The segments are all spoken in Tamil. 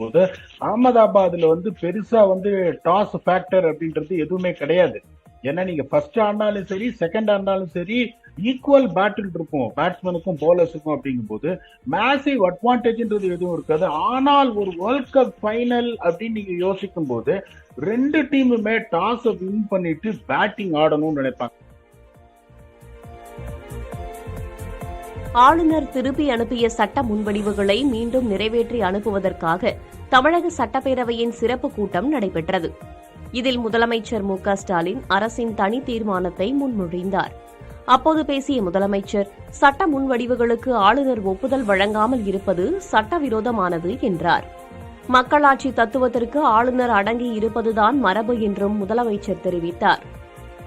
போது அகமதாபாத்ல பெருசா டாஸ் ஃபேக்டர் அப்படின்றது எதுவுமே கிடையாது. ஏன்னா நீங்க ஃபர்ஸ்ட் ஆடினாலும் சரி செகண்ட் ஆடினாலும் சரி ஈக்குவல் பேட்டில் இருக்கும் பேட்ஸ்மேனுக்கும் பவுலர்ஸுக்கும். அப்படிங்கும் போது மேசிவ் அட்வான்டேஜ்ன்றது எதுவும் இருக்காது. ஆனால் ஒரு வேர்ல்ட் கப் ஃபைனல் அப்படின்னு நீங்க யோசிக்கும் போது ரெண்டு டீமுமே டாஸ் வின் பண்ணிட்டு பேட்டிங் ஆடணும்னு நினைப்பாங்க. ஆளுநர் திருப்பி அனுப்பிய சட்ட முன்வடிவுகளை மீண்டும் நிறைவேற்றி அனுப்புவதற்காக தமிழக சட்டப்பேரவையின் சிறப்பு கூட்டம் நடைபெற்றது. இதில் முதலமைச்சர் மு க ஸ்டாலின் அரசின் தனி தீர்மானத்தை முன்மொழிந்தார். அப்போது பேசிய முதலமைச்சர், சட்ட முன்வடிவுகளுக்கு ஆளுநர் ஒப்புதல் வழங்காமல் இருப்பது சட்டவிரோதமானது என்றார். மக்களாட்சி தத்துவத்திற்கு ஆளுநர் அடங்கி இருப்பதுதான் மரபு என்றும் முதலமைச்சர் தெரிவித்தார்.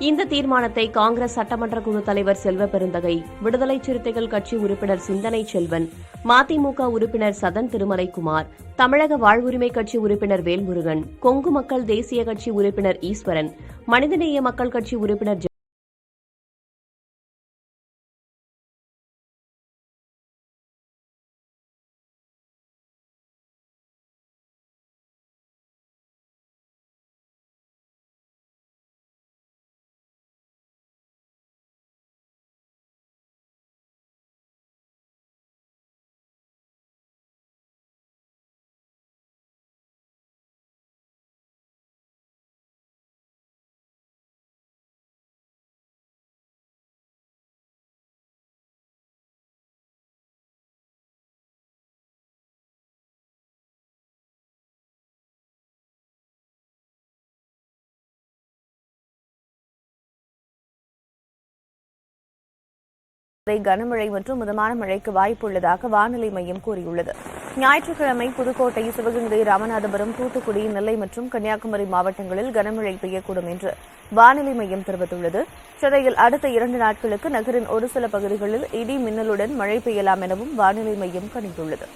இந்த தீர்மானத்தை காங்கிரஸ் சட்டமன்ற குழு தலைவர் செல்வ பெருந்தகை, விடுதலை சிறுத்தைகள் கட்சி உறுப்பினர் சிந்தனை செல்வன், மதிமுக உறுப்பினர் சதன் திருமலைக்குமார், தமிழக வாழ்வுரிமை கட்சி உறுப்பினர் வேல்முருகன், கொங்கு மக்கள் தேசிய கட்சி உறுப்பினர் ஈஸ்வரன், மனிதநேய மக்கள் கட்சி உறுப்பினர் கனமழை மற்றும் மிதமான மழைக்கு வாய்ப்புள்ளதாக வானிலை மையம் கூறியுள்ளது. ஞாயிற்றுக்கிழமை புதுக்கோட்டை, சிவகங்கை, ராமநாதபுரம், தூத்துக்குடி, நெல்லை மற்றும் கன்னியாகுமரி மாவட்டங்களில் கனமழை பெய்யக்கூடும் என்று வானிலை மையம் தெரிவித்துள்ளது. சென்னையில் அடுத்த 2 நாட்களுக்கு நகரின் ஒரு சில பகுதிகளில் இடி மின்னலுடன் மழை பெய்யலாம் எனவும் வானிலை மையம் கணித்துள்ளது.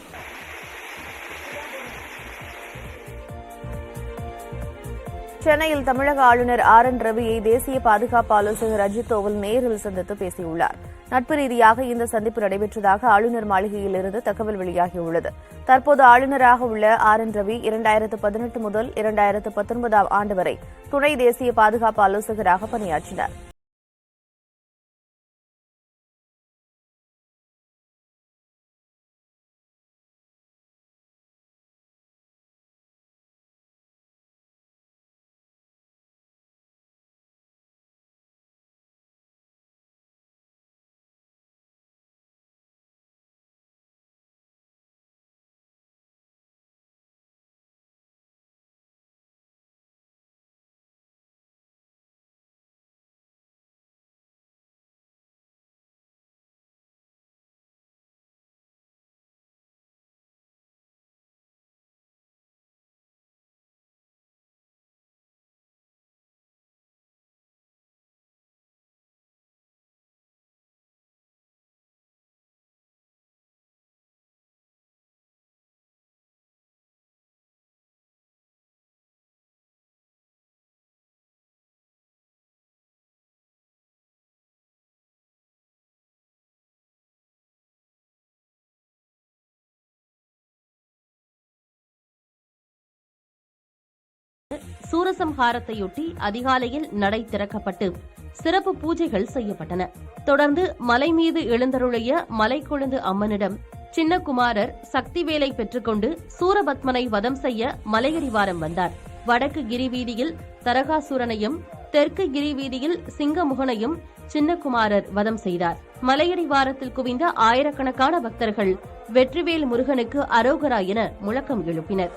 சென்னையில் தமிழக ஆளுநர் RN ரவியை தேசிய பாதுகாப்பு ஆலோசகர் அஜித் தோவல் நேரில் சந்தித்து பேசியுள்ளார். நட்பு ரீதியாக இந்த சந்திப்பு நடைபெற்றதாக ஆளுநர் மாளிகையில் இருந்து தகவல் வெளியாகியுள்ளது. தற்போது ஆளுநராக உள்ள RN ரவி 2018 முதல் 2019 ஆண்டு வரை துணை தேசிய பாதுகாப்பு ஆலோசகராக பணியாற்றினார். சூரசம்ஹாரத்தையொட்டி அதிகாலையில் நடை திறக்கப்பட்டு சிறப்பு பூஜைகள் செய்யப்பட்டன. தொடர்ந்து மலை மீது எழுந்தருளிய மலைக்கொழுந்து அம்மனிடம் சின்னகுமாரர் சக்திவேலை பெற்றுக்கொண்டு சூரபத்மனை வதம் செய்ய மலையடிவாரம் வந்தார். வடக்கு கிரிவீதியில் தரகாசுரனையும் தெற்கு கிரிவீதியில் சிங்கமுகனையும் சின்னகுமாரர் வதம் செய்தார். மலையடிவாரத்தில் குவிந்த ஆயிரக்கணக்கான பக்தர்கள் வெற்றிவேல் முருகனுக்கு அரோகரா என முழக்கம் எழுப்பினர்.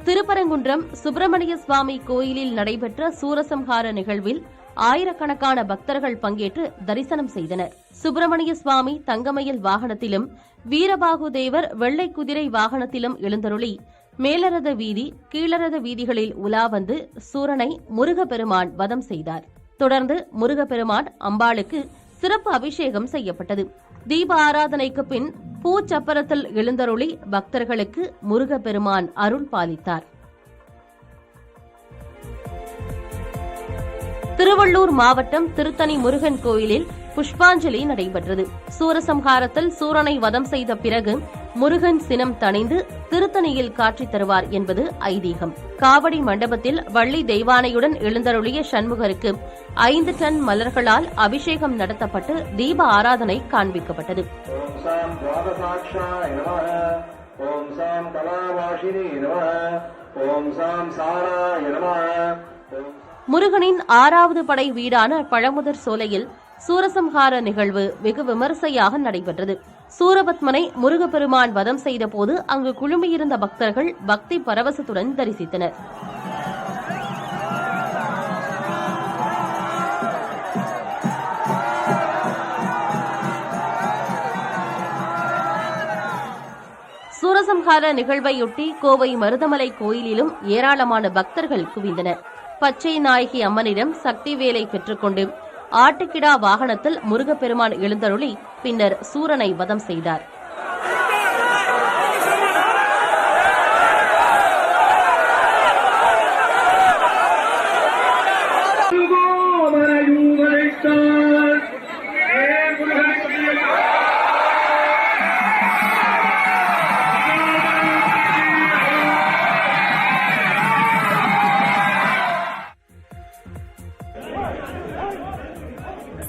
திருப்பரங்குன்றம் சுப்பிரமணிய சுவாமி கோயிலில் நடைபெற்ற சூரசம்ஹார நிகழ்வில் ஆயிரக்கணக்கான பக்தர்கள் பங்கேற்று தரிசனம் செய்தனர். சுப்பிரமணிய சுவாமி தங்கமயில் வாகனத்திலும் வீரபாகு தேவர் வெள்ளை குதிரை வாகனத்திலும் எழுந்தருளி மேலரத வீதி கீழரத வீதிகளில் உலா வந்து சூரனை முருகப்பெருமான் வதம் செய்தார். தொடர்ந்து முருகப்பெருமான் அம்பாளுக்கு சிறப்பு அபிஷேகம் செய்யப்பட்டது. தீப ஆராதனைக்கு பின் பூச்சப்பரத்தில் எழுந்தருளி பக்தர்களுக்கு முருகப்பெருமான் அருள் பாலித்தார். திருவள்ளூர் மாவட்டம் திருத்தணி முருகன் கோயிலில் புஷ்பாஞ்சலி நடைபெற்றது. சூரசம்ஹாரத்தில் சூரனை வதம் செய்த பிறகு முருகன் சினம் தணிந்து திருத்தணியில் காட்சி தருவார் என்பது ஐதீகம். காவடி மண்டபத்தில் வள்ளி தெய்வானையுடன் எழுந்தருளிய சண்முகருக்கு 5 டன் மலர்களால் அபிஷேகம் நடத்தப்பட்டு தீப ஆராதனை காண்பிக்கப்பட்டது. முருகனின் 6வது படை வீடான பழமுதிர் சோலையில் சூரசம்ஹார நிகழ்வு வெகு விமரிசையாக நடைபெற்றது. சூரபத்மனை முருகப்பெருமான் வதம் செய்தபோது அங்கு குழுமியிருந்த பக்தர்கள் பக்தி பரவசத்துடன் தரிசித்தனர். சூரசம்ஹார நிகழ்வையொட்டி கோவை மருதமலை கோயிலிலும் ஏராளமான பக்தர்கள் குவிந்தனர். பச்சை நாயகி அம்மனிடம் சக்தி வேலை பெற்றுக்கொண்டு ஆட்டுக்கிடா வாகனத்தில் முருகப்பெருமான் எழுந்தருளி பின்னர் சூரனை வதம் செய்தார்.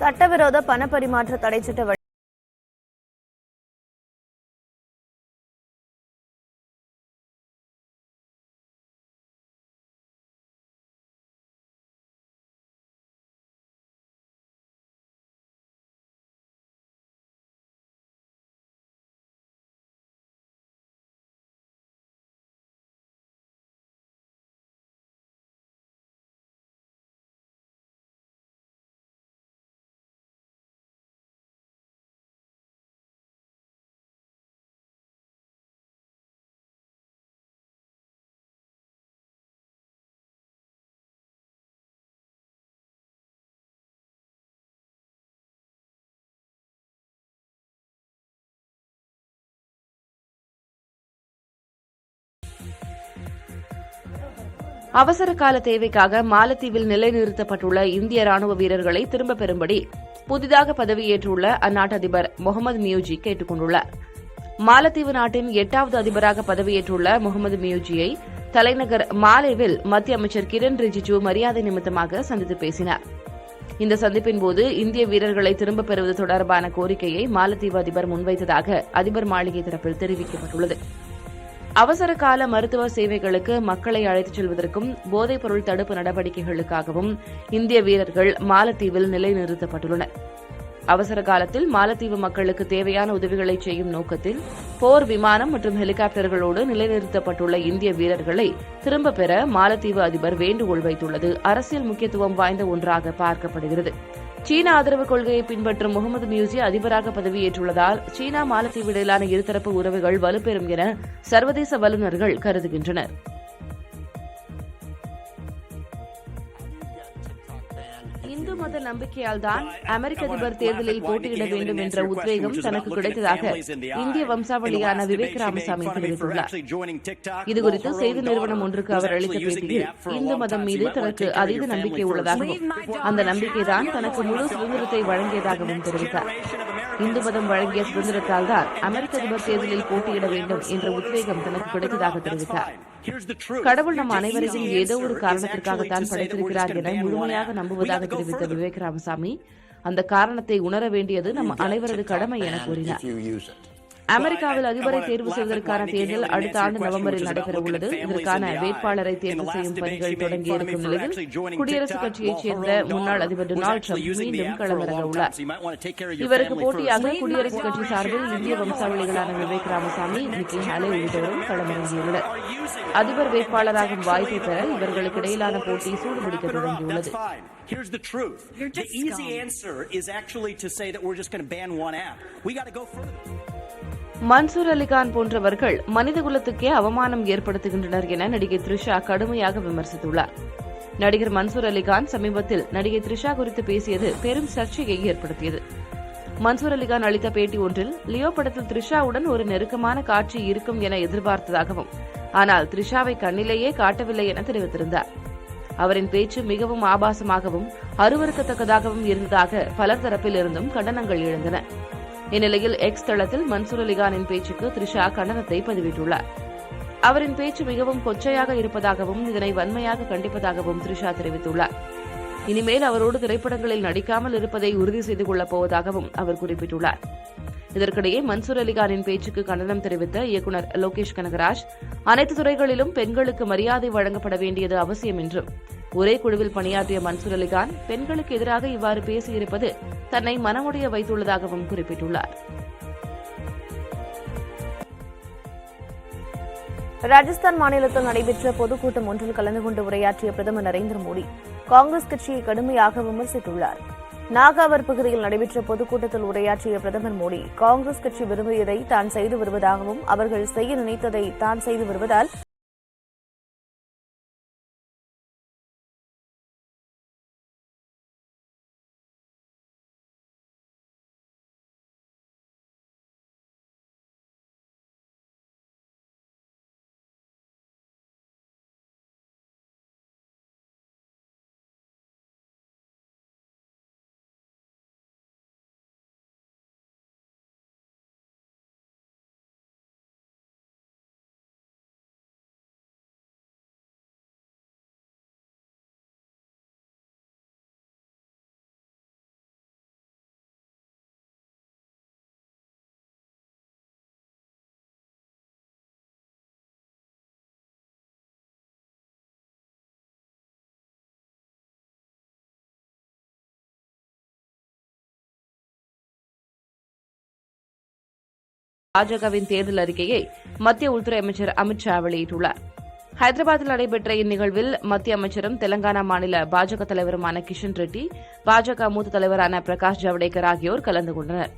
சட்டவிரோத பணப்பரிமாற்ற தடைச்சட்ட அவசர கால தேவைக்காக மாலத்தீவில் நிலைநிறுத்தப்பட்டுள்ள இந்திய ராணுவ வீரர்களை திரும்பப் பெறும்படி புதிதாக பதவியேற்றுள்ள அந்நாட்டு அதிபர் முகமது மியூஜி கேட்டுக் கொண்டுள்ளார். மாலத்தீவு நாட்டின் 8வது அதிபராக பதவியேற்றுள்ள முகமது மியூஜியை தலைநகர் மாலேவில் மத்திய அமைச்சர் கிரண் ரிஜிஜு மரியாதை நிமித்தமாக சந்தித்து பேசினார். இந்த சந்திப்பின்போது இந்திய வீரர்களை திரும்பப் பெறுவது தொடர்பான கோரிக்கையை மாலத்தீவு அதிபர் முன்வைத்ததாக அதிபர் மாளிகை தரப்பில் தெரிவிக்கப்பட்டுள்ளது. அவசர கால மருத்துவ சேவைகளுக்கு மக்களை அழைத்துச் செல்வதற்கும் போதைப் பொருள் தடுப்பு நடவடிக்கைகளுக்காகவும் இந்திய வீரர்கள் மாலத்தீவில் நிலைநிறுத்தப்பட்டுள்ளனர். அவசர காலத்தில் மாலத்தீவு மக்களுக்கு தேவையான உதவிகளை செய்யும் நோக்கத்தில் போர் விமானம் மற்றும் ஹெலிகாப்டர்களோடு நிலைநிறுத்தப்பட்டுள்ள இந்திய வீரர்களை திரும்பப் பெற மாலத்தீவு அதிபர் வேண்டுகோள் வைத்துள்ளது அரசியல் முக்கியத்துவம் வாய்ந்த ஒன்றாக பார்க்கப்படுகிறது. சீன ஆதரவு கொள்கையை பின்பற்றும் முகமது மியூஜி அதிபராக பதவியேற்றுள்ளதால் சீனா மாலத்தீவு இடையிலான இருதரப்பு உறவுகள் வலுப்பெறும் என சர்வதேச வல்லுநர்கள் கருதுகின்றனர். இந்து மத நம்பிக்கையால் தான் அமெரிக்க அதிபர் தேர்தலில் போட்டியிட வேண்டும் என்ற உத்வேகம் தனக்கு கிடைத்ததாக இந்திய வம்சாவளியான விவேக் ராமசாமி தெரிவித்துள்ளார். இதுகுறித்து செய்தி நிறுவனம் ஒன்றுக்கு அவர் அளித்த பேட்டியில் இந்து மதம் மீது தனக்கு அதீத நம்பிக்கை உள்ளதாகவும் அந்த நம்பிக்கைதான் தனக்கு முழு சுதந்திரத்தை வழங்கியதாகவும் தெரிவித்தார். இந்து மதம் வழங்கிய சுதந்திரத்தால் தான் அமெரிக்க அதிபர் தேர்தலில் போட்டியிட வேண்டும் என்ற உத்வேகம் தனக்கு கிடைத்ததாக தெரிவித்தார். கடவுள் நம் அனைவரையும் ஏதோ ஒரு காரணத்திற்காகத்தான் படைத்திருக்கிறார் என முழுமையாக நம்புவதாக தெரிவித்த விவேக் ராமசாமி அந்த காரணத்தை உணர வேண்டியது நம் அனைவரது கடமை என கூறினார். அமெரிக்காவில் அதிபரை தேர்வு செய்வதற்கான தேர்தல் அடுத்த ஆண்டு நவம்பரில் நடைபெறவுள்ளது. இதற்கான வேட்பாளரை தேர்வு செய்யும் பணிகள் தொடங்கியிருக்கும் நிலையில் குடியரசுக் கட்சியைச் சேர்ந்த முன்னாள் அதிபர் டொனால்டு டிரம்ப் மீண்டும் களமிறங்க உள்ளார். இவருக்கு போட்டியாக குடியரசுக் கட்சி சார்பில் இந்திய வம்சாவளிகளான விவேக் ராமசாமி, நிக்கி ஹேலே உள்ளிட்டோரும் களமிறங்கியுள்ளனர். அதிபர் வேட்பாளராகும் வாய்ப்பை பெற இவர்களுக்கு இடையிலான போட்டி சூடுபிடிக்க தொடங்கியுள்ளது. Here's the truth. The easy answer is actually to say that we're just going to ban one app. We got to go further. Mansoor Ali Khan போன்றவர்கள் மனிதகுலத்துக்கே அவமானம் ஏற்படுத்துகின்றனர் என நடிகை த்ரிஷா கடுமையாக விமர்சித்துள்ளார். நடிகர் மன்சூர் அலிகான் சமீபத்தில் நடிகை த்ரிஷா குறித்து பேசியது பெரும் சர்ச்சையை ஏற்படுத்தியது. மன்சூர் அலிகான் அளித்த பேட்டி ஒன்றில் லியோ படத்தில் த்ரிஷாவுடன் ஒரு நெருக்கமான காட்சி இருக்கும் என எதிர்பார்த்ததாகவும் ஆனால் த்ரிஷாவை கண்ணிலேயே காட்டவில்லை என தெரிவித்திருந்தார். அவரின் பேச்சு மிகவும் ஆபாசமாகவும் அருவருக்கத்தக்கதாகவும் இருந்ததாக பலர் தரப்பில் இருந்தும் கண்டனங்கள் எழுந்தன. இந்நிலையில் எக்ஸ் தளத்தில் மன்சூர் அலிகானின் பேச்சுக்கு த்ரிஷா கண்டனத்தை பதிவிட்டுள்ளார். அவரின் பேச்சு மிகவும் கொச்சையாக இருப்பதாகவும் இதனை வன்மையாக கண்டிப்பதாகவும் த்ரிஷா தெரிவித்துள்ளார். இனிமேல் அவரோடு திரைப்படங்களில் நடிக்காமல் இருப்பதை உறுதி செய்து கொள்ளப் போவதாகவும் அவர் குறிப்பிட்டுள்ளார். இதற்கிடையே மன்சூர் அலிகானின் பேச்சுக்கு கண்டனம் தெரிவித்த இயக்குநர் லோகேஷ் கனகராஜ் அனைத்து துறைகளிலும் பெண்களுக்கு மரியாதை வழங்கப்பட வேண்டியது அவசியம் என்றும் ஒரே குழுவில் பணியாற்றிய மன்சூர் அலிகான் பெண்களுக்கு எதிராக இவ்வாறு பேசியிருப்பது தன்னை மனமுடைய வைத்துள்ளதாகவும் குறிப்பிட்டுள்ளார். ராஜஸ்தான் மாநிலத்தில் நடைபெற்ற பொதுக்கூட்டம் ஒன்றில் கலந்து கொண்டு உரையாற்றிய பிரதமர் நரேந்திர மோடி காங்கிரஸ் கட்சியை கடுமையாக விமர்சித்துள்ளார். நாகாவர் பகுதியில் நடைபெற்ற பொதுக்கூட்டத்தில் உரையாற்றிய பிரதமர் மோடி காங்கிரஸ் கட்சி விரும்பியதை தான் செய்து வருவதாகவும் அவர்கள் செய்ய நினைத்ததை தான் செய்து வருவதால் பாஜகவின் தேர்தல் அறிக்கையை மத்திய உள்துறை அமைச்சர் அமித் ஷா வெளியிட்டுள்ளார். ஹைதராபாத்தில் நடைபெற்ற இந்நிகழ்வில் மத்திய அமைச்சரும் தெலங்கானா மாநில பாஜக தலைவருமான கிஷன் ரெட்டி, பாஜக மூத்த தலைவரான பிரகாஷ் ஜவடேகர் ஆகியோர் கலந்து கொண்டனர்.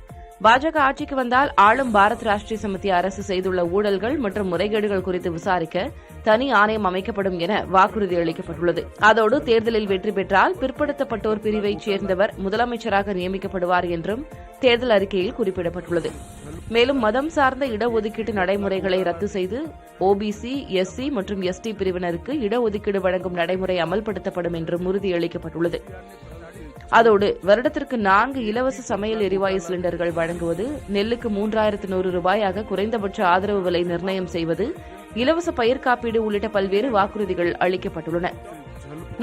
பாஜக ஆட்சிக்கு வந்தால் ஆளும் பாரத் ராஷ்டிரிய சமிதி அரசு செய்துள்ள ஊழல்கள் மற்றும் முறைகேடுகள் குறித்து விசாரிக்க தனி ஆணையம் அமைக்கப்படும் என வாக்குறுதி அளிக்கப்பட்டுள்ளது. அதோடு தேர்தலில் வெற்றி பெற்றால் பிற்படுத்தப்பட்டோர் பிரிவைச் சேர்ந்தவர் முதலமைச்சராக நியமிக்கப்படுவார் என்றும் தேர்தல் அறிக்கையில் குறிப்பிடப்பட்டுள்ளது. மேலும் மதம் சார்ந்த இடஒதுக்கீட்டு நடைமுறைகளை ரத்து செய்து ஓபிசி, எஸ்சி மற்றும் எஸ்டி பிரிவினருக்கு இடஒதுக்கீடு வழங்கும் நடைமுறை அமல்படுத்தப்படும் என்றும் உறுதியளிக்கப்பட்டுள்ளது. அதோடு வருடத்திற்கு 4 இலவச சமையல் எரிவாயு சிலிண்டர்கள் வழங்குவது, நெல்லுக்கு 3100 ரூபாயாக குறைந்தபட்ச ஆதரவு விலை நிர்ணயம் செய்வது, இலவச பயிர் காப்பீடு உள்ளிட்ட பல்வேறு வாக்குறுதிகள் அளிக்கப்பட்டுள்ளன.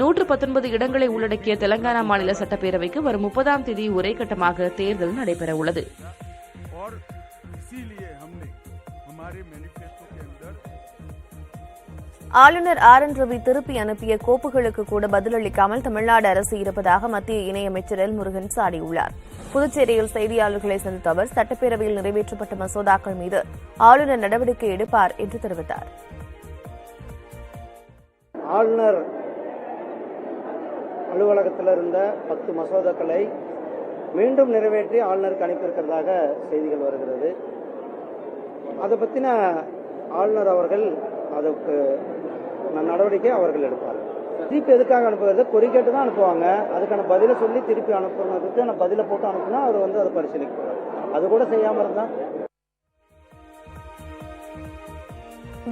119 இடங்களை உள்ளடக்கிய தெலங்கானா மாநில சட்டப்பேரவைக்கு வரும் 30ஆம் தேதி ஒரே கட்டமாக தேர்தல் நடைபெறவுள்ளது. ஆளுநர் RN ரவி திருப்பி அனுப்பிய கோப்புகளுக்கு கூட பதிலளிக்காமல் தமிழ்நாடு அரசு இருப்பதாக மத்திய இணையமைச்சர் எல் முருகன் சாடியுள்ளார். புதுச்சேரியில் செய்தியாளர்களை சந்தித்த அவர் சட்டப்பேரவையில் நிறைவேற்றப்பட்ட மசோதாக்கள் மீது ஆளுநர் நடவடிக்கை எடுப்பார் என்று தெரிவித்தார். ஆளுநர் அலுவலகத்தில் இருந்த 10 மசோதாக்களை மீண்டும் நிறைவேற்றி ஆளுநருக்கு அனுப்பியிருக்கிறதாக செய்திகள் வருகிறது. அதை பற்றின ஆளுநர் அவர்கள் அதுக்கு நடவடிக்கை அவர்கள் எடுப்பார்கள். திருப்பி எதுக்காக அனுப்புறது? குறிக்கேட்டு தான் அனுப்புவாங்க. அதுக்கான பதிலை சொல்லி திருப்பி அனுப்புறதுக்கு நான் பதிலை போட்டு அனுப்புனா அவர் அதை பரிசீலிக்கிறார். அது கூட செய்யாமல் இருந்தால்.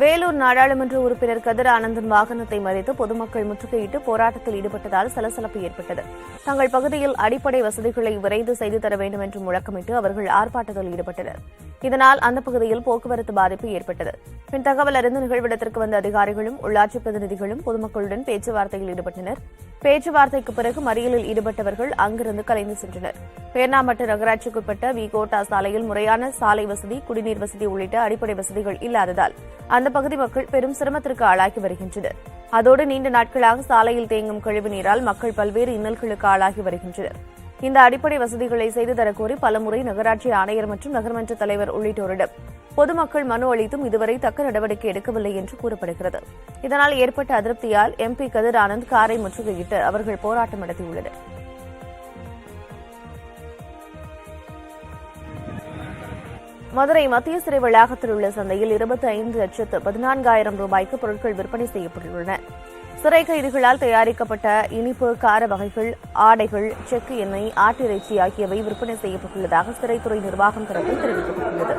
வேலூர் நாடாளுமன்ற உறுப்பினர் கதிர் ஆனந்தன் வாகனத்தை மறித்து பொதுமக்கள் முற்றுகையிட்டு போராட்டத்தில் ஈடுபட்டதால் சலசலப்பு ஏற்பட்டது. தங்கள் பகுதியில் அடிப்படை வசதிகளை விரைந்து செய்து தர வேண்டும் என்று முழக்கமிட்டு அவர்கள் ஆர்ப்பாட்டத்தில் ஈடுபட்டனர். இதனால் அந்த பகுதியில் போக்குவரத்து பாதிப்பு ஏற்பட்டது. பின் தகவல் அறிந்து நிகழ்விடத்திற்கு வந்த அதிகாரிகளும் உள்ளாட்சி பிரதிநிதிகளும் பொதுமக்களுடன் பேச்சுவார்த்தையில் ஈடுபட்டனர். பேச்சுவார்த்தைக்கு பிறகு மறியலில் ஈடுபட்டவர்கள் அங்கிருந்து கலைந்து சென்றனர். பேர்ணாம்பட்டு நகராட்சிக்குட்பட்ட வி கோட்டா சாலையில் முறையான சாலை வசதி, குடிநீர் வசதி உள்ளிட்ட அடிப்படை வசதிகள் இல்லாததால் அந்த பகுதி மக்கள் பெரும் சிரமத்திற்கு ஆளாகி வருகின்றனர். அதோடு நீண்ட நாட்களாக சாலையில் தேங்கும் கழிவு நீரால் மக்கள் பல்வேறு இன்னல்களுக்கு ஆளாகி வருகின்றனர். இந்த அடிப்படை வசதிகளை செய்து தரக்கோரி பலமுறை நகராட்சி ஆணையர் மற்றும் நகர்மன்ற தலைவர் உள்ளிட்டோரிடம் பொதுமக்கள் மனு அளித்தும் இதுவரை தக்க நடவடிக்கை எடுக்கவில்லை என்று கூறப்படுகிறது. இதனால் ஏற்பட்ட அதிருப்தியால் MP கதிர் ஆனந்த் காரை முற்றுகையிட்டு அவர்கள் போராட்டம் நடத்தியுள்ளனர். மதுரை மத்திய சிறை வளாகத்தில் உள்ள சந்தையில் 25,14,000 ரூபாய்க்கு பொருட்கள் விற்பனை செய்யப்பட்டுள்ளன. சிறை கைதிகளால் தயாரிக்கப்பட்ட இனிப்பு, கார வகைகள், ஆடைகள், செக்கு எண்ணெய், ஆட்டிறைச்சி ஆகியவை விற்பனை செய்யப்பட்டுள்ளதாக சிறைத்துறை நிர்வாகம் தரப்பில் தெரிவிக்கப்பட்டுள்ளது.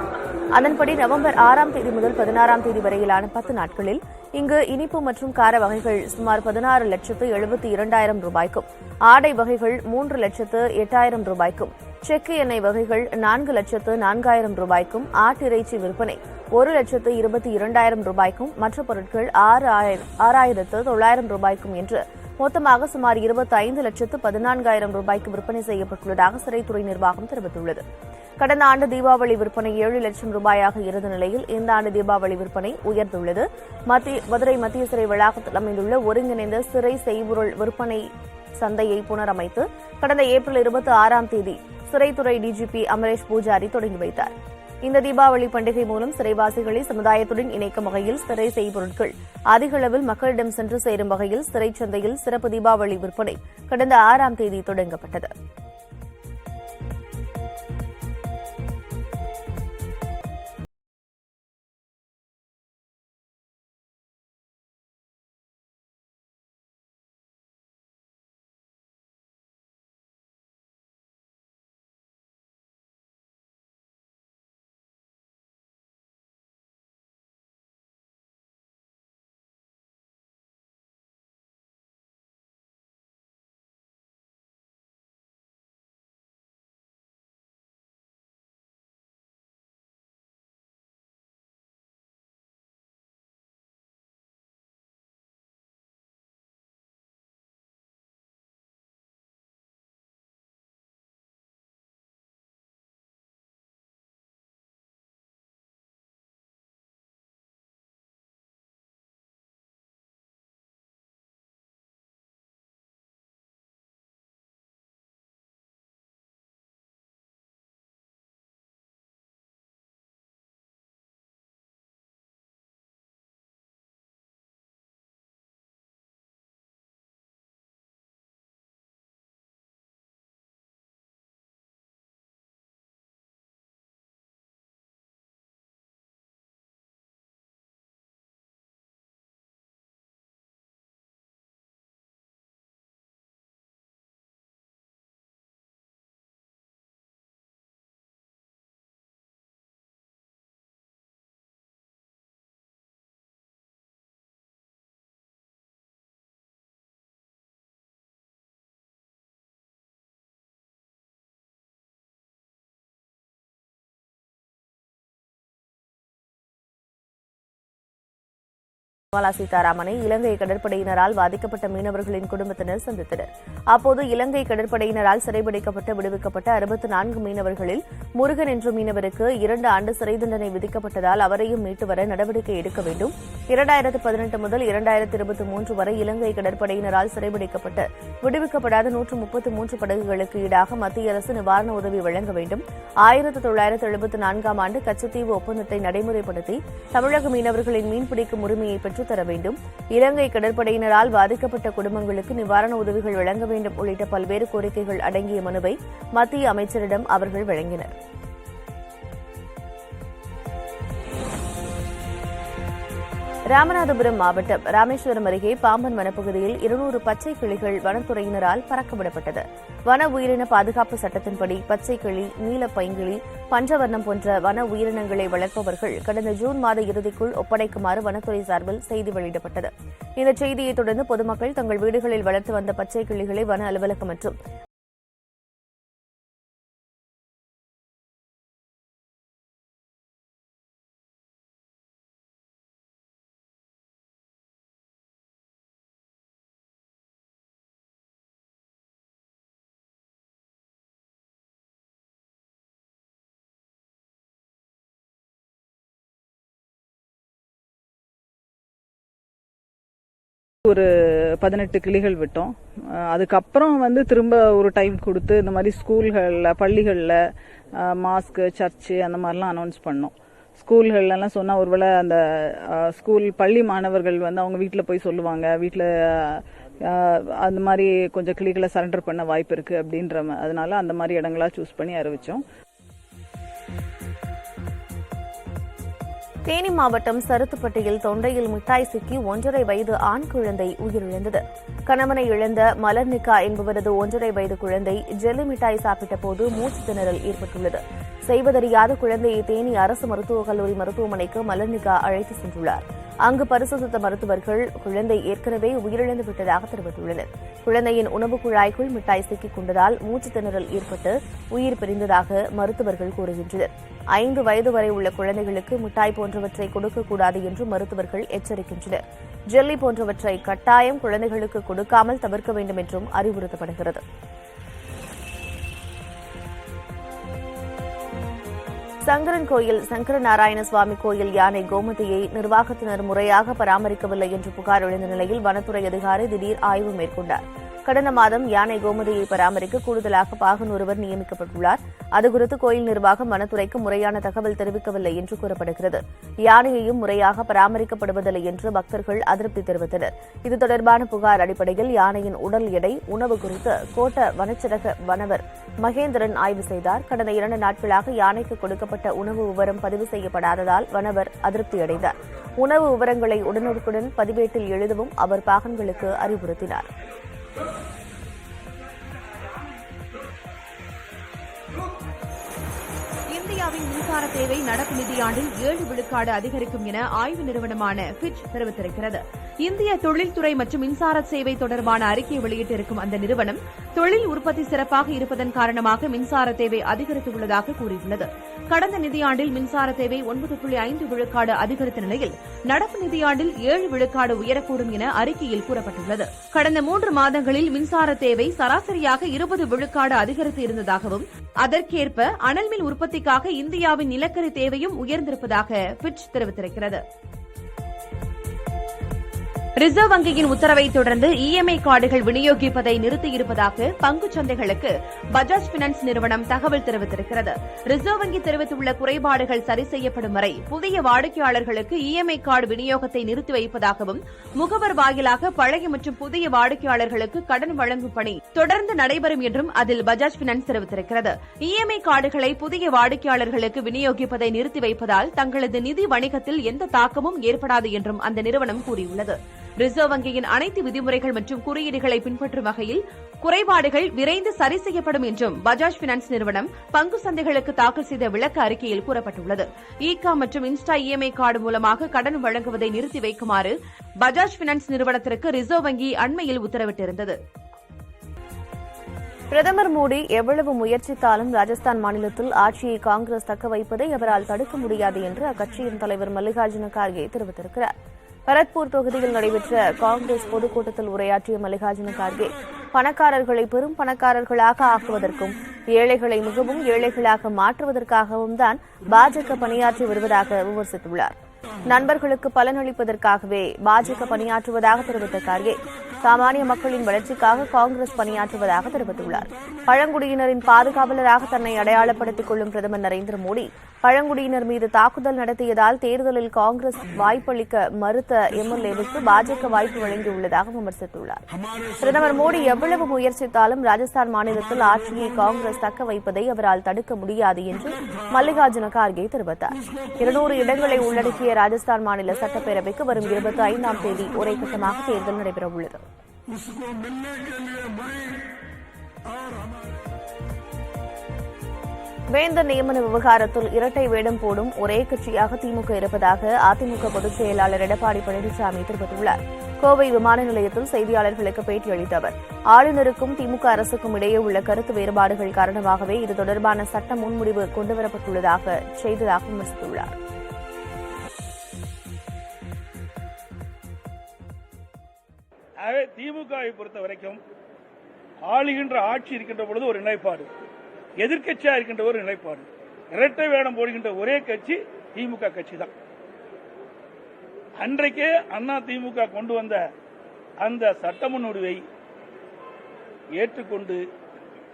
அதன்படி நவம்பர் 6ஆம் தேதி முதல் 16ஆம் தேதி வரையிலான 10 நாட்களில் இங்கு இனிப்பு மற்றும் கார வகைகள் சுமார் 16,72,000 ரூபாய்க்கும், ஆடை வகைகள் 3,08,000 ரூபாய்க்கும், செக்கு எண்ணெய் வகைகள் 4,04,000 ரூபாய்க்கும், ஆட்டிறைச்சி விற்பனை 1,22,000 ரூபாய்க்கும், மற்ற பொருட்கள் 6,900 ரூபாய்க்கும் என்று மொத்தமாக சுமார் 25,14,000 ரூபாய்க்கு விற்பனை செய்யப்பட்டுள்ளதாக சிறைத்துறை நிர்வாகம் தெரிவித்துள்ளது. கடந்த ஆண்டு தீபாவளி விற்பனை 7 லட்சம் ரூபாயாக இருந்த நிலையில் இந்த ஆண்டு தீபாவளி விற்பனை உயர்ந்துள்ளது. மதுரை மத்திய சிறை வளாகத்தில் அமைந்துள்ள ஒருங்கிணைந்த சிறை செய்பொருள் விற்பனை சந்தையை புனரமைத்து கடந்த ஏப்ரல் 26ஆம் தேதி சிறைத்துறை டிஜிபி அமரேஷ் பூஜாரி தொடங்கி வைத்தார். இந்த தீபாவளி பண்டிகை மூலம் சிறைவாசிகளை சமுதாயத்துடன் இணைக்கும் வகையில் சிறை செய்பொருட்கள் அதிக அளவில் மக்களிடம் சென்று சேரும் வகையில் சிறைச்சந்தையில் சிறப்பு தீபாவளி விற்பனை கடந்த 6ஆம் தேதி தொடங்கப்பட்டது. நிர்மலா சீதாராமனை இலங்கை கடற்படையினரால் பாதிக்கப்பட்ட மீனவர்களின் குடும்பத்தினர் சந்தித்தனர். அப்போது இலங்கை கடற்படையினரால் சிறைபிடிக்கப்பட்டு விடுவிக்கப்பட்ட 64 மீனவர்களில் முருகன் என்ற மீனவருக்கு 2 ஆண்டு சிறை தண்டனை விதிக்கப்பட்டதால் அவரையும் மீட்டு வர நடவடிக்கை எடுக்க வேண்டும். 2018 முதல் 2023 வரை இலங்கை கடற்படையினரால் சிறைபிடிக்கப்பட்டு விடுவிக்கப்படாத 133 படகுகளுக்கு ஈடாக மத்திய அரசு நிவாரண உதவி வழங்க வேண்டும். 1974ஆம் ஆண்டு கச்சத்தீவு ஒப்பந்தத்தை நடைமுறைப்படுத்தி தமிழக மீனவர்களின் மீன்பிடிக்கும் உரிமையை பெற்றுத் தர வேண்டும். இலங்கை கடற்படையினரால் பாதிக்கப்பட்ட குடும்பங்களுக்கு நிவாரண உதவிகள் வழங்க வேண்டும் உள்ளிட்ட பல்வேறு கோரிக்கைகள் அடங்கிய மனுவை மத்திய அமைச்சரிடம் அவர்கள் வழங்கினர். ராமநாதபுரம் மாவட்டம் ராமேஸ்வரம் அருகே பாம்பன் வனப்பகுதியில் 200 பச்சை கிளிகள் வனத்துறையினரால் பறக்கவிடப்பட்டது. வன உயிரின பாதுகாப்பு சட்டத்தின்படி பச்சை கிளி, நீல பைங்கிளி, பஞ்சவர்ணம் போன்ற வன உயிரினங்களை வளர்ப்பவர்கள் கடந்த ஜூன் மாத இறுதிக்குள் ஒப்படைக்குமாறு வனத்துறை சார்பில் செய்தி வெளியிடப்பட்டது. இந்த செய்தியை தொடர்ந்து பொதுமக்கள் தங்கள் வீடுகளில் வளர்த்து வந்த பச்சை கிளிகளை வன அலுவலகம் மற்றும் ஒரு 18 கிளிகள் விட்டோம். அதுக்கப்புறம் திரும்ப ஒரு டைம் கொடுத்து இந்த மாதிரி ஸ்கூல்களில், பள்ளிகளில் மாஸ்க், சர்ச்சு அந்த மாதிரிலாம் அனௌன்ஸ் பண்ணோம். ஸ்கூல்கள்லாம் சொன்னால் ஒருவேளை அந்த ஸ்கூல் பள்ளி மாணவர்கள் அவங்க வீட்டில் போய் சொல்லுவாங்க, வீட்டில் அந்த மாதிரி கொஞ்சம் கிளிகளை சரண்டர் பண்ண வாய்ப்பு இருக்குது அப்படின்ற அதனால அந்த மாதிரி இடங்களா சூஸ் பண்ணி அறிவித்தோம். தேனி மாவட்டம் சருத்துப்பட்டியில் தொண்டையில் மிட்டாய் சிக்கி 1.5 வயது ஆண் குழந்தை உயிரிழந்தது. கணவனை இழந்த மலர்னிகா என்பவரது 1.5 வயது குழந்தை ஜெல்லி மிட்டாய் சாப்பிட்ட போது மூச்சு திணறல் ஏற்பட்டுள்ளது. செய்வதறியாத குழந்தையை தேனி அரசு மருத்துவக் கல்லூரி மருத்துவமனைக்கு மலர்னிகா அழைத்து சென்றுள்ளார். அங்கு பரிசோதித்த மருத்துவர்கள் குழந்தை ஏற்கனவே உயிரிழந்து விட்டதாக தெரிவித்துள்ளனர். குழந்தையின் உணவு குழாய்க்குள் மிட்டாய் சிக்கிக் கொண்டதால் மூச்சு திணறல் ஏற்பட்டு உயிர் பிரிந்ததாக மருத்துவர்கள் கூறுகின்றனர். 5 வயது வரை உள்ள குழந்தைகளுக்கு மிட்டாய் போன்றவற்றை கொடுக்கக்கூடாது என்று மருத்துவர்கள் எச்சரிக்கின்றனர். ஜெல்லி போன்றவற்றை கட்டாயம் குழந்தைகளுக்கு கொடுக்காமல் தவிர்க்க வேண்டும் என்றும் அறிவுறுத்தப்படுகிறது. சங்கரன் கோயில் சங்கரநாராயண சுவாமி கோயில் யானை கோமதியை நிர்வாகத்தினர் முறையாக பராமரிக்கவில்லை என்று புகார் எழுந்த நிலையில் வனத்துறை அதிகாரி திடீர் ஆய்வு மேற்கொண்டார். கடந்த மாதம் யானை கோமதியை பராமரிக்க கூடுதலாக பாகன் ஒருவர் நியமிக்கப்பட்டுள்ளார். அதுகுறித்து கோயில் நிர்வாகம் வனத்துறைக்கு முறையான தகவல் தெரிவிக்கவில்லை என்று கூறப்படுகிறது. யானையையும் முறையாக பராமரிக்கப்படுவதில்லை என்று பக்தர்கள் அதிருப்தி தெரிவித்தனர். இது தொடர்பான புகார் அடிப்படையில் யானையின் உடல் எடை, உணவு குறித்து கோட்ட வனச்சரக வனவர் மகேந்திரன் ஆய்வு செய்தார். கடந்த 2 நாட்களாக யானைக்கு கொடுக்கப்பட்ட உணவு விவரம் பதிவு செய்யப்படாததால் வனவர் அதிருப்தியடைந்தார். உணவு விவரங்களை உடனுக்குடன் பதிவேட்டில் எழுதவும் அவர் பாகன்களுக்கு அறிவுறுத்தினார். இந்தியாவின் மின்சார தேவை நடப்பு நிதியாண்டில் 7 விழுக்காடு அதிகரிக்கும் என ஆய்வு நிறுவனமான ஃபிட்ச் தெரிவித்திருக்கிறது. இந்திய தொழில்துறை மற்றும் மின்சார சேவை தொடர்பான அறிக்கை வெளியிட்டிருக்கும் அந்த நிறுவனம் தொழில் உற்பத்தி சிறப்பாக இருப்பதன் காரணமாக மின்சார தேவை அதிகரித்துள்ளதாக கூறியுள்ளது. கடந்த நிதியாண்டில் மின்சார தேவை 9.5 விழுக்காடு அதிகரித்த நிலையில் நடப்பு நிதியாண்டில் 7 விழுக்காடு உயரக்கூடும் என அறிக்கையில் கூறப்பட்டுள்ளது. கடந்த 3 மாதங்களில் மின்சார தேவை சராசரியாக 20 விழுக்காடு அதிகரித்து இருந்ததாகவும் அதற்கேற்ப அனல் மின் உற்பத்திக்காக இந்தியாவின் நிலக்கரி தேவையும் உயர்ந்திருப்பதாக ஃபிட்ச் தெரிவித்திருக்கிறது. ரிசர்வ் வங்கியின் உத்தரவை தொடர்ந்து இஎம்ஐ கார்டுகள் விநியோகிப்பதை நிறுத்தியிருப்பதாக பங்குச் சந்தைகளுக்கு பஜாஜ் பினான்ஸ் நிறுவனம் தகவல் தெரிவித்திருக்கிறது. ரிசர்வ் வங்கி தெரிவித்துள்ள குறைபாடுகள் சரி செய்யப்படும் வரை புதிய வாடிக்கையாளர்களுக்கு இஎம்ஐ கார்டு விநியோகத்தை நிறுத்தி வைப்பதாகவும் முகவர் வாயிலாக பழைய மற்றும் புதிய வாடிக்கையாளர்களுக்கு கடன் வழங்கும் பணி தொடர்ந்து நடைபெறும் என்றும் அதில் பஜாஜ் பினான்ஸ் தெரிவித்திருக்கிறது. இஎம்ஐ கார்டுகளை புதிய வாடிக்கையாளர்களுக்கு விநியோகிப்பதை நிறுத்தி வைப்பதால் தங்களது நிதி வணிகத்தில் எந்த தாக்கமும் ஏற்படாது என்றும் அந்த நிறுவனம் கூறியுள்ளது. ரிசர்வ் வங்கியின் அனைத்து விதிமுறைகள் மற்றும் குறியீடுகளை பின்பற்றும் வகையில் குறைபாடுகள் விரைந்து சரி செய்யப்படும் என்றும் பஜாஜ் பினான்ஸ் நிறுவனம் பங்கு சந்தைகளுக்கு தாக்கல் செய்த விளக்க அறிக்கையில் கூறப்பட்டுள்ளது. ஈகா மற்றும் இன்ஸ்டா இஎம்ஐ கார்டு மூலமாக கடன் வழங்குவதை நிறுத்தி வைக்குமாறு பஜாஜ் பினான்ஸ் நிறுவனத்திற்கு ரிசர்வ் வங்கி அண்மையில் உத்தரவிட்டிருந்தது. பிரதமர் மோடி எவ்வளவு முயற்சித்தாலும் ராஜஸ்தான் மாநிலத்தில் ஆட்சியை காங்கிரஸ் தக்க வைப்பதை அவரால் தடுக்க முடியாது என்று அக்கட்சியின் தலைவர் மல்லிகார்ஜுன கார்கே தெரிவித்திருக்கிறார். பரத்பூர் தொகுதியில் நடைபெற்ற காங்கிரஸ் பொதுக்கூட்டத்தில் உரையாற்றிய மல்லிகார்ஜுன கார்கே பணக்காரர்களை பெரும் பணக்காரர்களாக ஆக்குவதற்கும் ஏழைகளை மிகவும் ஏழைகளாக மாற்றுவதற்காகவும் தான் பாஜக பணியாற்றி வருவதாக விமர்சித்துள்ளார். நண்பர்களுக்கு பலனளிப்பதற்காகவே பாஜக பணியாற்றுவதாக தெரிவித்த கார்கே சாமானிய மக்களின் வளர்ச்சிக்காக காங்கிரஸ் பணியாற்றுவதாக தெரிவித்துள்ளார். பழங்குடியினரின் பாதுகாவலராக தன்னை அடையாளப்படுத்திக் கொள்ளும் பிரதமர் நரேந்திர மோடி பழங்குடியினர் மீது தாக்குதல் நடத்தியதால் தேர்தலில் காங்கிரஸ் வாய்ப்பளிக்க மறுத்த எம்எல்ஏவுக்கு பாஜக வாய்ப்பு வழங்கியுள்ளதாக விமர்சித்துள்ளார். பிரதமர் மோடி எவ்வளவு முயற்சித்தாலும் ராஜஸ்தான் மாநிலத்தில் ஆட்சியை காங்கிரஸ் தக்க வைப்பதை அவரால் தடுக்க முடியாது என்று மல்லிகார்ஜுன கார்கே தெரிவித்தார். 200 இடங்களை உள்ளடக்கிய ராஜஸ்தான் மாநில சட்டப்பேரவைக்கு வரும் 25ஆம் தேதி ஒரே கட்டமாக தேர்தல் நடைபெறவுள்ளது. வேந்தர் நியமன விவகாரத்தில் இரட்டை வேடம் போடும் ஒரே கட்சியாக திமுக இருப்பதாக அதிமுக பொதுச் செயலாளர் எடப்பாடி பழனிசாமி தெரிவித்துள்ளார். கோவை விமான நிலையத்தில் செய்தியாளர்களுக்கு பேட்டியளித்த அவர் ஆளுநருக்கும் திமுக அரசுக்கும் இடையே உள்ள கருத்து வேறுபாடுகள் காரணமாகவே இது தொடர்பான சட்ட முன்முடிவு கொண்டுவரப்பட்டுள்ளதாக செய்ததாக விமர்சித்துள்ளார். திமுகவை பொறுத்த வரைக்கும் ஆளுகின்ற ஆட்சி இருக்கின்ற பொழுது ஒரு நிலைப்பாடு, எதிர்க்கட்சியா இருக்கின்ற ஒரு நிலைப்பாடு. இரட்டை வேடம் போடுகின்ற ஒரே கட்சி திமுக கட்சி தான். அன்றைக்கே அண்ணா திமுக கொண்டு வந்த அந்த சட்ட முன்வடிவை ஏற்றுக்கொண்டு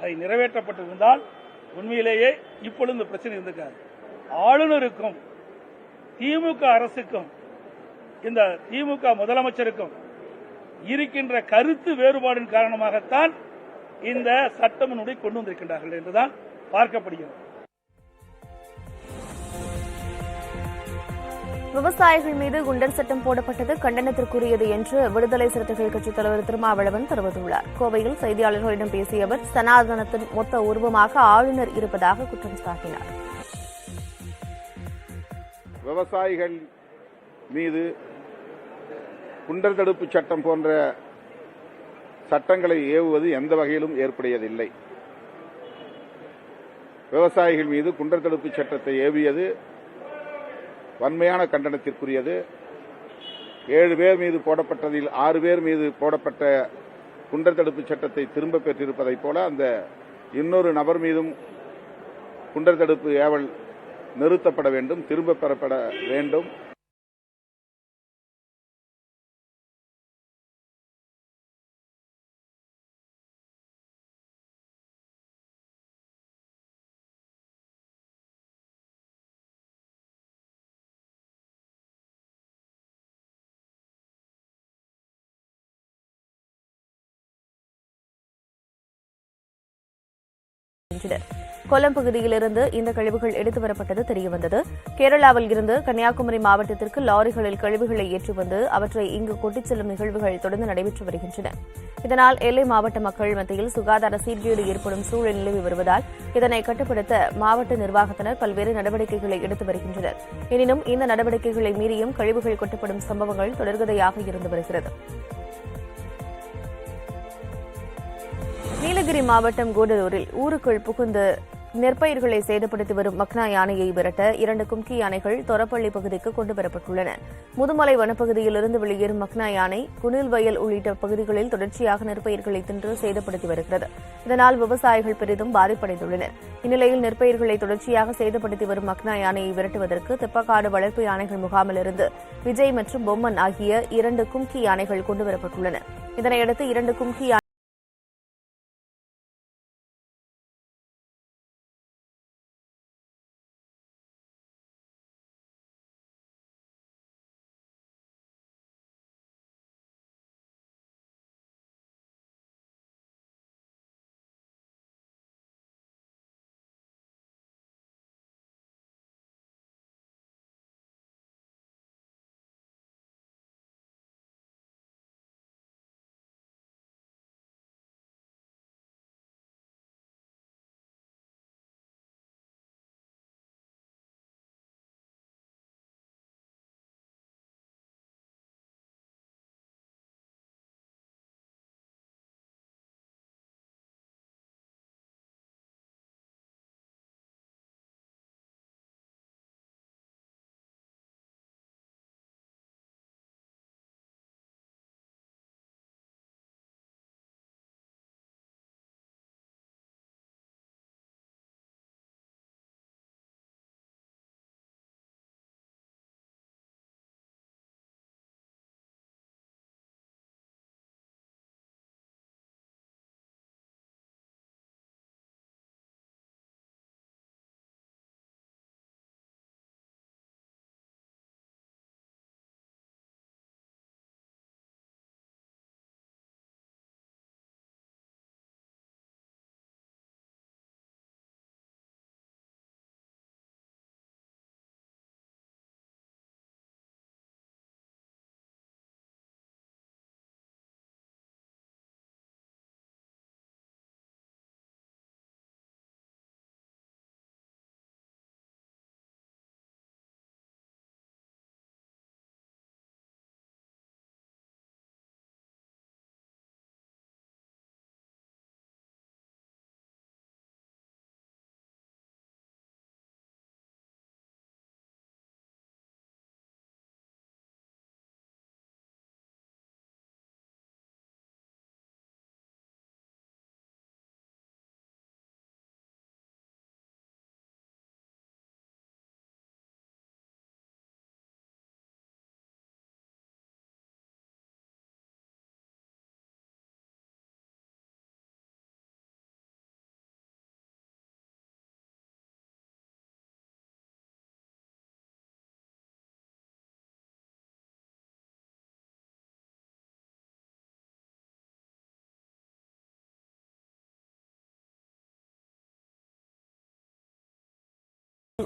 அதை நிறைவேற்றப்பட்டிருந்தால் உண்மையிலேயே இப்பொழுது இந்த பிரச்சனை இருந்திருக்காது. ஆளுநருக்கும் திமுக அரசுக்கும் இந்த திமுக முதலமைச்சருக்கும் இருக்கின்ற கருத்து வேறுபாடின் காரணமாகத்தான் இந்த சட்ட முன்வடிவை கொண்டு வந்திருக்கின்றார்கள் என்றுதான் பார்க்கப்படுகிறது. விவசாயிகள் மீது குண்டர் சட்டம் போடப்பட்டது கண்டனத்திற்குரியது என்று விடுதலை சிறுத்தைகள் கட்சித் தலைவர் திருமாவளவன் தெரிவித்துள்ளார். கோவையில் செய்தியாளர்களிடம் பேசிய அவர் சனாதனத்தின் மொத்த உருவமாக ஆளுநர் இருப்பதாக குற்றம் சாட்டினார். விவசாயிகள் மீது குண்டர் தடுப்பு சட்டம் போன்ற சட்டங்களை ஏவுவது எந்த வகையிலும் ஏற்புடையதில்லை. விவசாயிகள் மீது குண்டர் தடுப்பு சட்டத்தை ஏவியது வன்மையான கண்டனத்திற்குரியது. 7 பேர் மீது போடப்பட்டதில் 6 பேர் மீது போடப்பட்ட குண்டர் தடுப்பு சட்டத்தை திரும்ப பெற்றிருப்பதைப் போல அந்த இன்னொரு நபர் மீதும் குண்டர் தடுப்பு ஏவல் நிறுத்தப்பட வேண்டும், திரும்ப பெறப்பட வேண்டும். கொல்லம் பகுதியிலிருந்து இந்த கழிவுகள் எடுத்து வரப்பட்டது தெரியவந்தது. கேரளாவில் இருந்து கன்னியாகுமரி மாவட்டத்திற்கு லாரிகளில் கழிவுகளை ஏற்றி வந்து அவற்றை இங்கு கொட்டிச் செல்லும் நிகழ்வுகள் தொடர்ந்து நடைபெற்று வருகின்றன. இதனால் எல்லை மாவட்ட மக்கள் மத்தியில் சுகாதார சீர்கேடு ஏற்படும் சூழல் நிலவி வருவதால் இதனை கட்டுப்படுத்த மாவட்ட நிர்வாகத்தினர் பல்வேறு நடவடிக்கைகளை எடுத்து வருகின்றனர். எனினும் இந்த நடவடிக்கைகளை மீறியும் கழிவுகள் கொட்டப்படும் சம்பவங்கள் தொடர்கதையாக இருந்து வருகிறது. நீலகிரி மாவட்டம் கூடலூரில் ஊருக்குள் புகுந்து நெற்பயிர்களை சேதப்படுத்தி வரும் மக்னா யானையை விரட்ட 2 கும்கி யானைகள் தொரப்பள்ளி பகுதிக்கு கொண்டுவரப்பட்டுள்ளன. முதுமலை வனப்பகுதியிலிருந்து வெளியேறும் மக்னா யானை குனில்வயல் உள்ளிட்ட பகுதிகளில் தொடர்ச்சியாக நெற்பயிர்களை தின்று சேதப்படுத்தி வருகிறது. இதனால் விவசாயிகள் பெரிதும் பாதிப்படைந்துள்ளனர். இந்நிலையில் நெற்பயிர்களை தொடர்ச்சியாக சேதப்படுத்தி வரும் மக்னா யானையை விரட்டுவதற்கு தெப்பக்காடு வளர்ப்பு யானைகள் முகாமிலிருந்து விஜய் மற்றும் பொம்மன் ஆகிய 2 கும்கி யானைகள் கொண்டுவரப்பட்டுள்ளன. இதனையடுத்து 2 கும்கி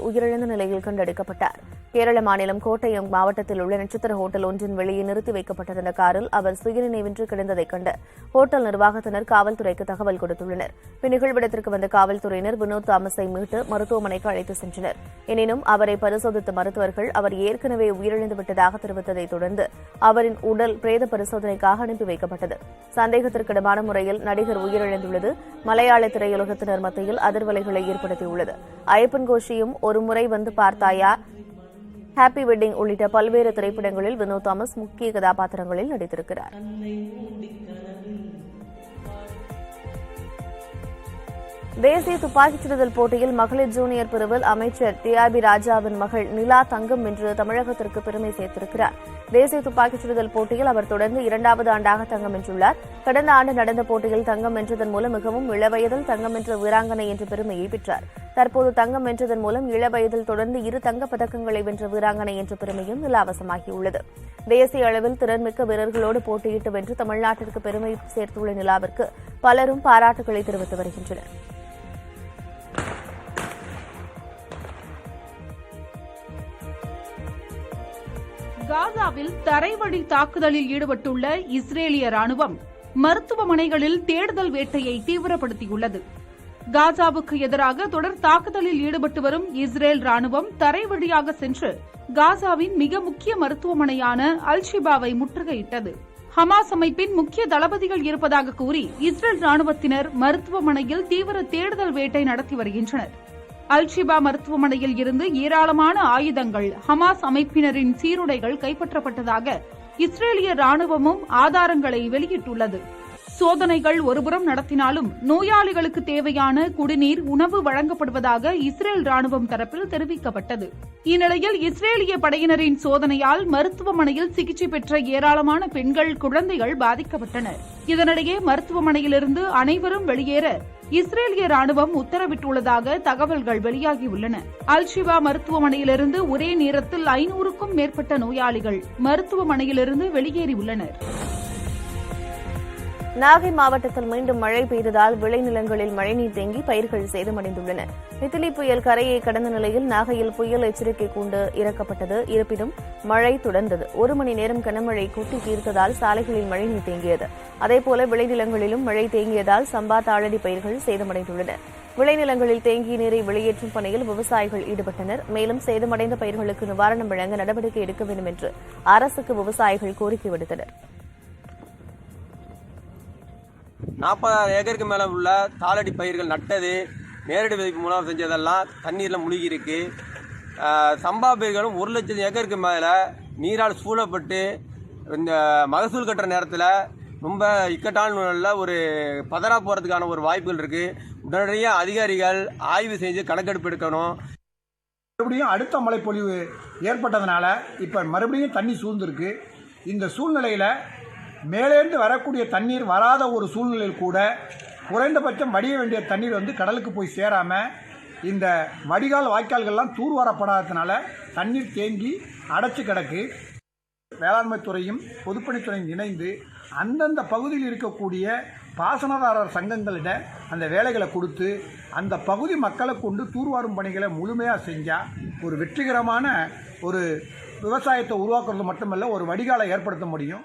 உயிரிழந்த நிலையில் கண்டெடுக்கப்பட்டார். கேரள மாநிலம் கோட்டயம் மாவட்டத்தில் உள்ள நட்சத்திர ஹோட்டல் ஒன்றின் வெளியே நிறுத்தி வைக்கப்பட்டிருந்த காரில் அவர் சுயநினைவின்றி கிடந்ததைக் கண்டு ஹோட்டல் நிர்வாகத்தினர் காவல்துறைக்கு தகவல் கொடுத்துள்ளனர். நிகழ்விடத்திற்கு வந்த காவல்துறையினர் வினோத் தாமஸை மீட்டு மருத்துவமனைக்கு அழைத்து சென்றனர். எனினும் அவரை பரிசோதித்த மருத்துவர்கள் அவர் ஏற்கனவே உயிரிழந்து விட்டதாக தெரிவித்ததைத் தொடர்ந்து அவரின் உடல் பிரேத பரிசோதனைக்காக அனுப்பி வைக்கப்பட்டது. சந்தேகத்திற்கிடமான முறையில் நடிகர் உயிரிழந்துள்ளது மலையாள திரையுலகத்தினர் மத்தியில் அதிர்வலைகளை ஏற்படுத்தியுள்ளது. ஐயப்பன் கோஷியும் ஒரு முறை வந்து பார்த்தாயா, ஹாப்பி வெட்டிங் உள்ளிட்ட பல்வேறு திரைப்படங்களில் வினோத் தாமஸ் முக்கிய கதாபாத்திரங்களில் நடித்திருக்கிறார். தேசிய துப்பாக்கிச் சுடுதல் போட்டியில் மகளிர் ஜூனியர் பிரிவில் அமைச்சர் டிஆர்பி ராஜாவின் மகள் நிலா தங்கம் வென்று தமிழகத்திற்கு பெருமை சேர்த்திருக்கிறார். தேசிய துப்பாக்கிச் சுடுதல் போட்டியில் அவர் தொடர்ந்து 2வது ஆண்டாக தங்கம் வென்றுள்ளார். கடந்த ஆண்டு நடந்த போட்டியில் தங்கம் வென்றதன் மூலம் மிகவும் இளவயதில் தங்கம் வென்ற வீராங்கனை என்ற பெருமையை பெற்றார். தற்போது தங்கம் வென்றதன் மூலம் இளவயதில் தொடர்ந்து 2 தங்கப் பதக்கங்களை வென்ற வீராங்கனை என்ற பெருமையும் நிலாவசமாகியுள்ளது. தேசிய அளவில் திறன்மிக்க வீரர்களோடு போட்டியிட்டு வென்று தமிழ்நாட்டிற்கு பெருமை சேர்த்துள்ள நிலாவிற்கு பலரும் பாராட்டுகளை தெரிவித்து வருகின்றனர். காசாவில் தரைவழி தாக்குதலில் ஈடுபட்டுள்ள இஸ்ரேலிய ராணுவம் மருத்துவமனைகளில் தேடுதல் வேட்டையை தீவிரப்படுத்தியுள்ளது. காசாவுக்கு எதிராக தொடர் தாக்குதலில் ஈடுபட்டு வரும் இஸ்ரேல் ராணுவம் தரை வழியாக சென்று காசாவின் மிக முக்கிய மருத்துவமனையான அல்-ஷிபாவை முற்றுகையிட்டது. ஹமாஸ் அமைப்பின் முக்கிய தளபதிகள் இருப்பதாக கூறி இஸ்ரேல் ராணுவத்தினர் மருத்துவமனையில் தீவிர தேடுதல் வேட்டை நடத்தி வருகின்றனர். அல்-ஷிபா மருத்துவமனையில் இருந்து ஏராளமான ஆயுதங்கள், ஹமாஸ் அமைப்பினரின் சீருடைகள் கைப்பற்றப்பட்டதாக இஸ்ரேலிய ராணுவமும் ஆதாரங்களை வெளியிட்டுள்ளது. சோதனைகள் ஒருபுறம் நடத்தினாலும் நோயாளிகளுக்கு தேவையான குடிநீர், உணவு வழங்கப்படுவதாக இஸ்ரேல் ராணுவம் தரப்பில் தெரிவிக்கப்பட்டது. இந்நிலையில் இஸ்ரேலிய படையினரின் சோதனையால் மருத்துவமனையில் சிகிச்சை பெற்ற ஏராளமான பெண்கள், குழந்தைகள் பாதிக்கப்பட்டனர். இதனிடையே மருத்துவமனையிலிருந்து அனைவரும் வெளியேற இஸ்ரேலிய ராணுவம் உத்தரவிட்டுள்ளதாக தகவல்கள் வெளியாகியுள்ளன. அல்-ஷிபா மருத்துவமனையிலிருந்து ஒரே நேரத்தில் 500க்கும் மேற்பட்ட நோயாளிகள் மருத்துவமனையிலிருந்து வெளியேறியுள்ளனர். நாகை மாவட்டத்தில் மீண்டும் மழை பெய்ததால் விளைநிலங்களில் மழைநீர் தேங்கி பயிர்கள் சேதமடைந்துள்ளன. மித்திலி புயல் கரையை கடந்த நிலையில் நாகையில் புயல் எச்சரிக்கை கூண்டு இறக்கப்பட்டது. இருப்பினும் மழை தொடர்ந்தது. 1 மணி நேரம் கனமழை கொட்டி தீர்த்ததால் சாலைகளில் மழைநீர் தேங்கியது. அதேபோல விளைநிலங்களிலும் மழை தேங்கியதால் சம்பா, தாளடி பயிர்கள் சேதமடைந்துள்ளன. விளைநிலங்களில் தேங்கிய நீரை வெளியேற்றும் பணியில் விவசாயிகள் ஈடுபட்டனர். மேலும் சேதமடைந்த பயிர்களுக்கு நிவாரணம் வழங்க நடவடிக்கை எடுக்க வேண்டும் என்று அரசுக்கு விவசாயிகள் கோரிக்கை விடுத்தனர். 40,000 ஏக்கருக்கு மேலே உள்ள தாளடி பயிர்கள் நட்டது, நேரடி விதைப்பு மூலம் செஞ்சதெல்லாம் தண்ணீரில் முழுகி இருக்கு. சம்பா பயிர்களும் 1,00,000 ஏக்கருக்கு மேலே நீரால் சூழப்பட்டு இந்த மகசூல் கட்டுற நேரத்தில் ரொம்ப இக்கட்டான சூழலில் ஒரு பதறா போகிறதுக்கான ஒரு வாய்ப்புகள் இருக்குது. உடனடியாக அதிகாரிகள் ஆய்வு செஞ்சு கணக்கெடுப்பு எடுக்கணும். மறுபடியும் அடுத்த மழைப்பொழிவு ஏற்பட்டதுனால இப்போ மறுபடியும் தண்ணி சூழ்ந்திருக்கு. இந்த சூழ்நிலையில் மேலேருந்து வரக்கூடிய தண்ணீர் வராத ஒரு சூழ்நிலையில் கூட குறைந்தபட்சம் வடிய வேண்டிய தண்ணீர் கடலுக்கு போய் சேராமல் இந்த வடிகால் வாய்க்கால்கள்லாம் தூர்வாரப்படாததுனால தண்ணீர் தேங்கி அடைச்சி கிடக்கு. வேளாண்மை துறையும் பொதுப்பணித்துறையும் இணைந்து அந்தந்த பகுதியில் இருக்கக்கூடிய பாசனதாரர் சங்கங்களிட அந்த வேலைகளை கொடுத்து அந்த பகுதி மக்களை கொண்டு தூர்வாரும் பணிகளை முழுமையாக செஞ்சால் ஒரு வெற்றிகரமான ஒரு விவசாயத்தை உருவாக்குறது மட்டுமல்ல, ஒரு வடிகாலை ஏற்படுத்த முடியும்.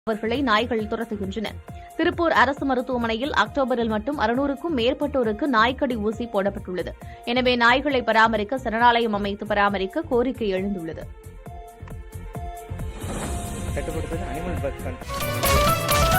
அவர்களை நாய்கள் துரத்துகின்றன. திருப்பூர் அரசு மருத்துவமனையில் அக்டோபரில் மட்டும் 600க்கும் மேற்பட்டோருக்கு நாய்க்கடி ஊசி போடப்பட்டுள்ளது. எனவே நாய்களை பராமரிக்க சரணாலயம் அமைத்து பராமரிக்க கோரிக்கை எழுந்துள்ளது. கட்டுப்படுத்துவது அனிமல் பர்த் கண்ட்ரோல்.